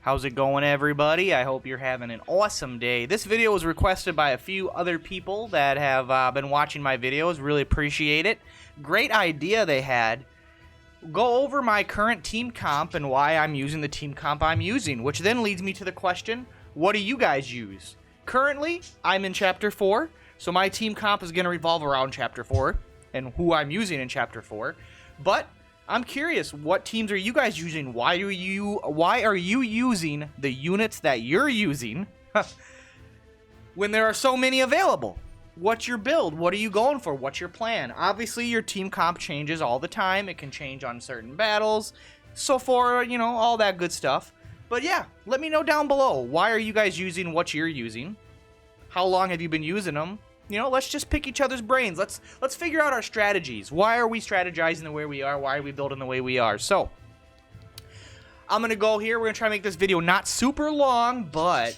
How's it going, everybody? I hope you're having an awesome day. This video was requested by a few other people that have been watching my videos. Really appreciate it. Great idea they had. Go over my current team comp and why I'm using the team comp I'm using, which then leads me to the question, what do you guys use? Currently, I'm in Chapter 4, so my team comp is going to revolve around Chapter 4 and who I'm using in Chapter 4. But I'm curious, what teams are you guys using? Why are you using the units that you're using when there are so many available? What's your build? What are you going for? What's your plan? Obviously, your team comp changes all the time. It can change on certain battles, so for, all that good stuff. But yeah, let me know down below. Why are you guys using what you're using? How long have you been using them? Let's just pick each other's brains. Let's figure out our strategies. Why are we strategizing the way we are? Why are we building the way we are? So, I'm going to go here. We're going to try to make this video not super long, but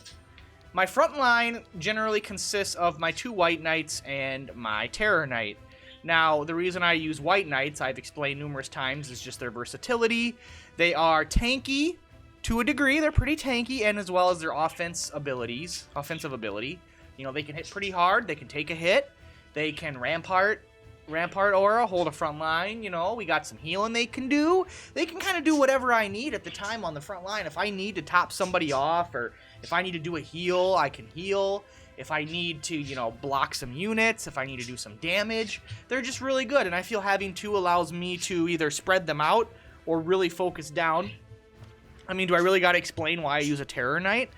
my front line generally consists of my 2 White Knights and my Terror Knight. Now, the reason I use White Knights, I've explained numerous times, is just their versatility. They are tanky to a degree. They're pretty tanky, and as well as their offensive ability. They can hit pretty hard. They can take a hit. They can rampart aura, hold a front line. We got some healing they can do. They can kind of do whatever I need at the time on the front line. If I need to top somebody off, or if I need to do a heal, I can heal. If I need to, block some units, if I need to do some damage, they're just really good. And I feel having 2 allows me to either spread them out or really focus down. I mean, do I really got to explain why I use a Terror Knight?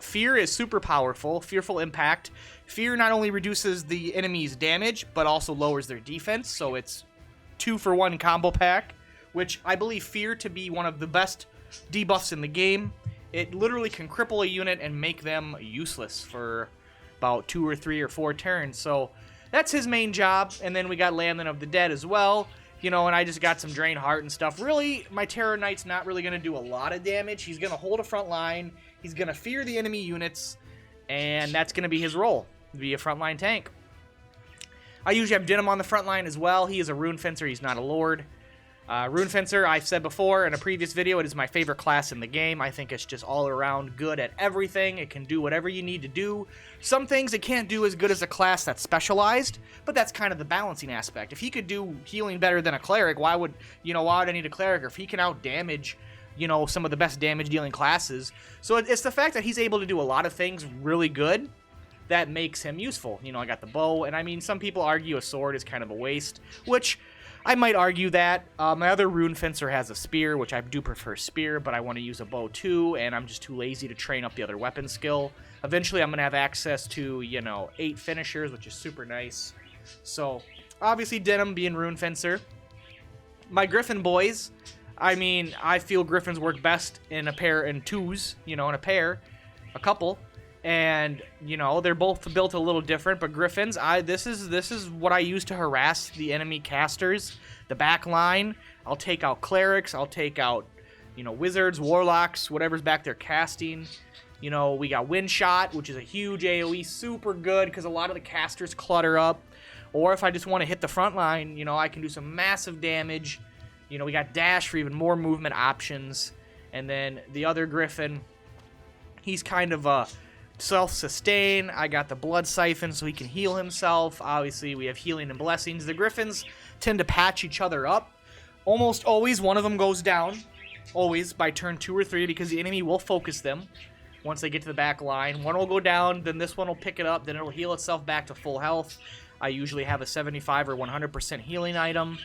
Fear is super powerful. Fearful Impact. Fear not only reduces the enemy's damage, but also lowers their defense, so it's 2-for-1 combo pack, which I believe Fear to be one of the best debuffs in the game. It literally can cripple a unit and make them useless for about 2 or 3 or 4 turns, so that's his main job. And then we got Landing of the Dead as well. And I just got some Drain Heart and stuff. Really, my Terror Knight's not really going to do a lot of damage. He's going to hold a front line. He's going to fear the enemy units. And that's going to be his role. Be a frontline tank. I usually have Denim on the front line as well. He is a Rune Fencer. He's not a Lord. Rune Fencer, I've said before in a previous video, it is my favorite class in the game. I think it's just all around good at everything. It can do whatever you need to do. Some things it can't do as good as a class that's specialized, but that's kind of the balancing aspect. If he could do healing better than a Cleric, why would I need a Cleric? Or if he can out damage, some of the best damage dealing classes. So it's the fact that he's able to do a lot of things really good that makes him useful. I got the bow, and I mean, some people argue a sword is kind of a waste, which I might argue that. My other Rune Fencer has a spear, which I do prefer spear, but I want to use a bow too, and I'm just too lazy to train up the other weapon skill. Eventually, I'm going to have access to, 8 finishers, which is super nice. So, obviously, Denim being Rune Fencer. My Griffin boys, I mean, I feel Griffins work best in a pair, in twos, in a pair, a couple. And, they're both built a little different, but Griffins, this is what I use to harass the enemy casters. The back line, I'll take out Clerics, I'll take out, Wizards, Warlocks, whatever's back there casting. We got Wind Shot, which is a huge AoE, super good, because a lot of the casters clutter up. Or if I just want to hit the front line, I can do some massive damage. We got Dash for even more movement options. And then the other Griffin, he's kind of self-sustain. I got the Blood Siphon so he can heal himself. Obviously, we have Healing and Blessings. The Griffins tend to patch each other up. Almost always one of them goes down. Always by turn 2 or 3, because the enemy will focus them once they get to the back line. One will go down, then this one will pick it up, then it'll heal itself back to full health. I usually have a 75 or 100% healing item.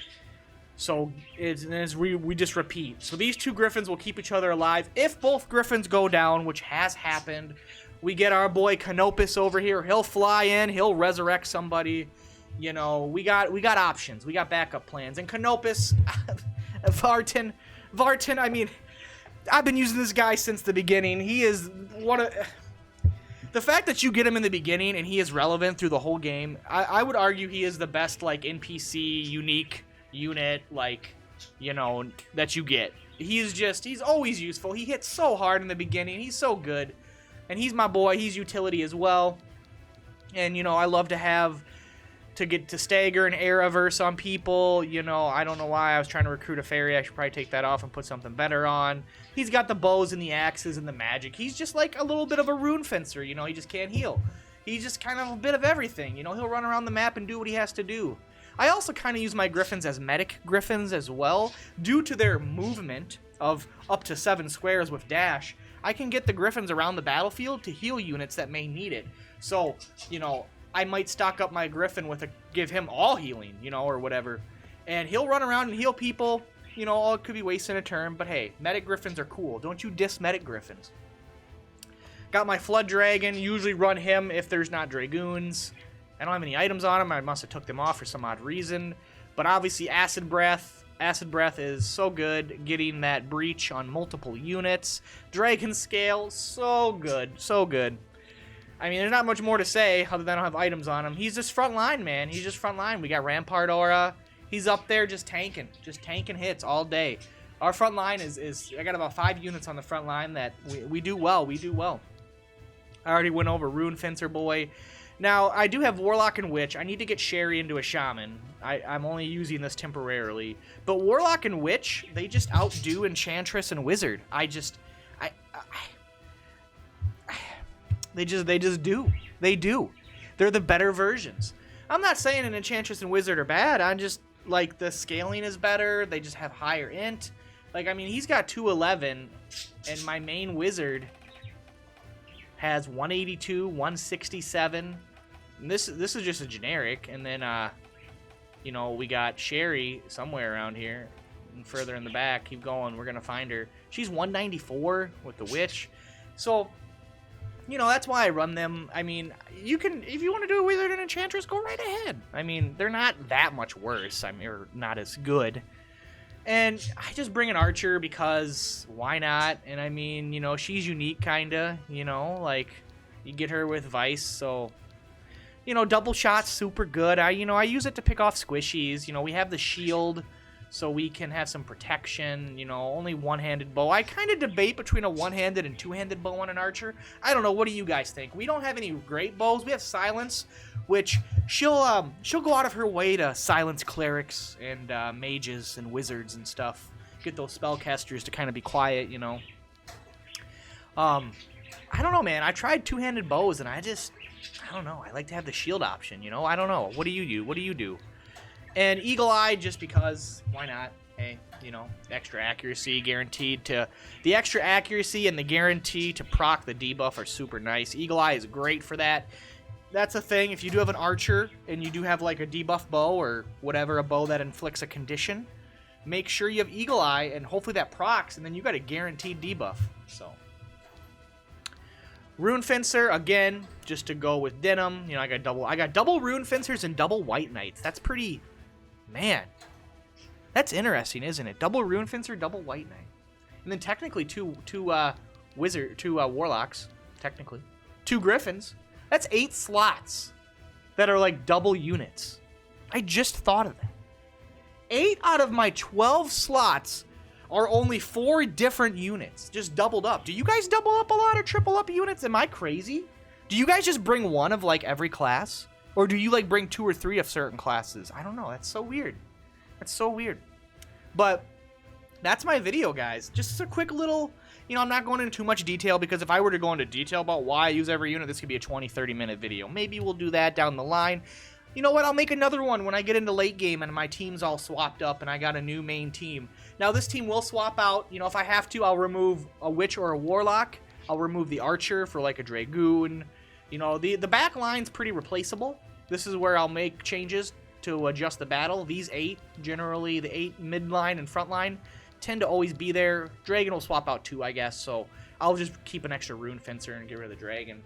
So we just repeat. So these 2 Griffins will keep each other alive. If both Griffins go down, which has happened, we get our boy Canopus over here. He'll fly in. He'll resurrect somebody. We got options. We got backup plans. And Canopus, Vartan, I mean, I've been using this guy since the beginning. He is one of... The fact that you get him in the beginning and he is relevant through the whole game, I would argue he is the best, NPC, unique unit, that you get. He's always useful. He hits so hard in the beginning. He's so good. And he's my boy. He's utility as well. And, I love to have to get to stagger and Araverse on people. You know, I don't know why I was trying to recruit a fairy. I should probably take that off and put something better on. He's got the bows and the axes and the magic. He's just like a little bit of a rune fencer, you know, he just can't heal. He's just kind of a bit of everything, you know, he'll run around the map and do what he has to do. I also kind of use my griffins as medic griffins as well. Due to their movement of up to 7 squares with dash, I can get the griffins around the battlefield to heal units that may need it. So, you know, I might stock up my griffin with give him all healing, you know, or whatever. And he'll run around and heal people. You know, it could be wasting a turn, but hey, medic griffins are cool. Don't you diss medic griffins. Got my flood dragon. Usually run him if there's not dragoons. I don't have any items on him. I must have took them off for some odd reason. But obviously acid breath. Acid breath is so good. Getting that breach on multiple units. Dragon scale, so good. So good. I mean, there's not much more to say other than I don't have items on him. He's just front line, man. He's just front line. We got Rampart Aura. He's up there just tanking hits all day. Our front line is I got about 5 units on the front line that we do well. We do well. I already went over Rune Fencer Boy. Now, I do have Warlock and Witch. I need to get Sherry into a Shaman. I'm only using this temporarily. But Warlock and Witch, they just outdo Enchantress and Wizard. They just do. They do. They're the better versions. I'm not saying an Enchantress and Wizard are bad. I'm just, like, the scaling is better. They just have higher int. Like, I mean, he's got 211, and my main Wizard has 182, 167. And this is just a generic. And then, you know, we got Sherry somewhere around here. And further in the back. Keep going. We're going to find her. She's 194 with the Witch. So, you know, that's why I run them. I mean, you can, if you want to do a Wizard and Enchantress, go right ahead. I mean, they're not that much worse. I mean, or not as good. And I just bring an Archer because why not? And I mean, you know, she's unique, kinda, you know, like, you get her with Vice, so, you know, double shot's super good. I use it to pick off squishies. You know, we have the shield, so we can have some protection, you know, only one-handed bow. I kind of debate between a one-handed and two-handed bow on an Archer. I don't know, what do you guys think? We don't have any great bows. We have Silence, which she'll go out of her way to silence clerics and mages and wizards and stuff. Get those spellcasters to kind of be quiet, you know. I don't know, man. I tried two-handed bows, and I don't know. I like to have the shield option, you know. I don't know. What do you do? What do you do? And Eagle Eye, just because, why not? Hey, you know, extra accuracy guaranteed to... The extra accuracy and the guarantee to proc the debuff are super nice. Eagle Eye is great for that. That's a thing. If you do have an Archer and you do have like a debuff bow or whatever, a bow that inflicts a condition, make sure you have Eagle Eye and hopefully that procs, and then you got a guaranteed debuff. So, Rune Fencer, again, just to go with Denim. You know, I got double Rune Fencers and double White Knights. That's pretty... Man, that's interesting, isn't it? Double Rune Fencer, double White Knight. And then technically two Warlocks, technically. 2 Griffins. That's 8 slots that are like double units. I just thought of that. 8 out of my 12 slots are only 4 different units, just doubled up. Do you guys double up a lot or triple up units? Am I crazy? Do you guys just bring one of like every class? Or do you like bring 2 or 3 of certain classes? I don't know. That's so weird. That's so weird. But that's my video, guys. Just a quick little, you know, I'm not going into too much detail because if I were to go into detail about why I use every unit, this could be a 20, 30-minute video. Maybe we'll do that down the line. You know what? I'll make another one when I get into late game and my team's all swapped up and I got a new main team. Now, this team will swap out. You know, if I have to, I'll remove a Witch or a Warlock. I'll remove the Archer for like a Dragoon. You know, the back line's pretty replaceable. This is where I'll make changes to adjust the battle. These 8, generally the 8 mid line and front line, tend to always be there. Dragon will swap out 2, I guess, so I'll just keep an extra Rune Fencer and get rid of the Dragon.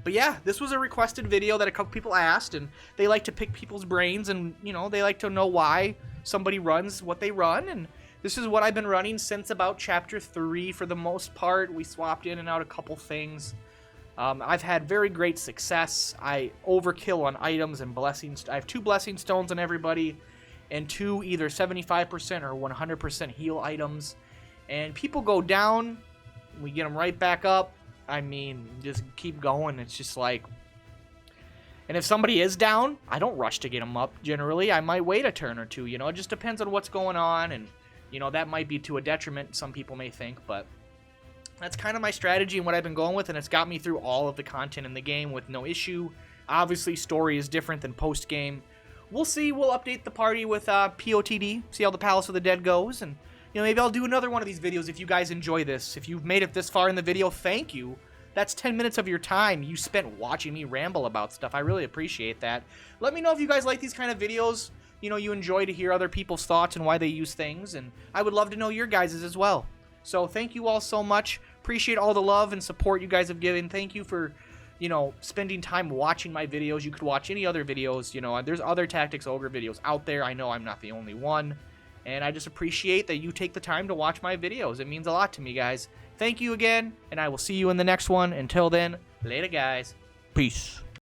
But yeah, this was a requested video that a couple people asked, and they like to pick people's brains, and, you know, they like to know why somebody runs what they run, and this is what I've been running since about Chapter 3 for the most part. We swapped in and out a couple things. I've had very great success. I overkill on items and blessings. I have 2 blessing stones on everybody and 2 either 75% or 100% heal items. And people go down, we get them right back up. I mean, just keep going. It's just like, And if somebody is down, I don't rush to get them up, generally. I might wait a turn or two, you know. It just depends on what's going on, and, you know, that might be to a detriment, some people may think, but that's kind of my strategy and what I've been going with, and it's got me through all of the content in the game with no issue. Obviously, story is different than post-game. We'll see. We'll update the party with POTD, see how the Palace of the Dead goes, and, you know, maybe I'll do another one of these videos if you guys enjoy this. If you've made it this far in the video, thank you. That's 10 minutes of your time you spent watching me ramble about stuff. I really appreciate that. Let me know if you guys like these kind of videos. You know, you enjoy to hear other people's thoughts and why they use things, and I would love to know your guys's as well. So thank you all so much. Appreciate all the love and support you guys have given. Thank you for, you know, spending time watching my videos. You could watch any other videos. You know, there's other Tactics Ogre videos out there. I know I'm not the only one. And I just appreciate that you take the time to watch my videos. It means a lot to me, guys. Thank you again, and I will see you in the next one. Until then, later, guys. Peace.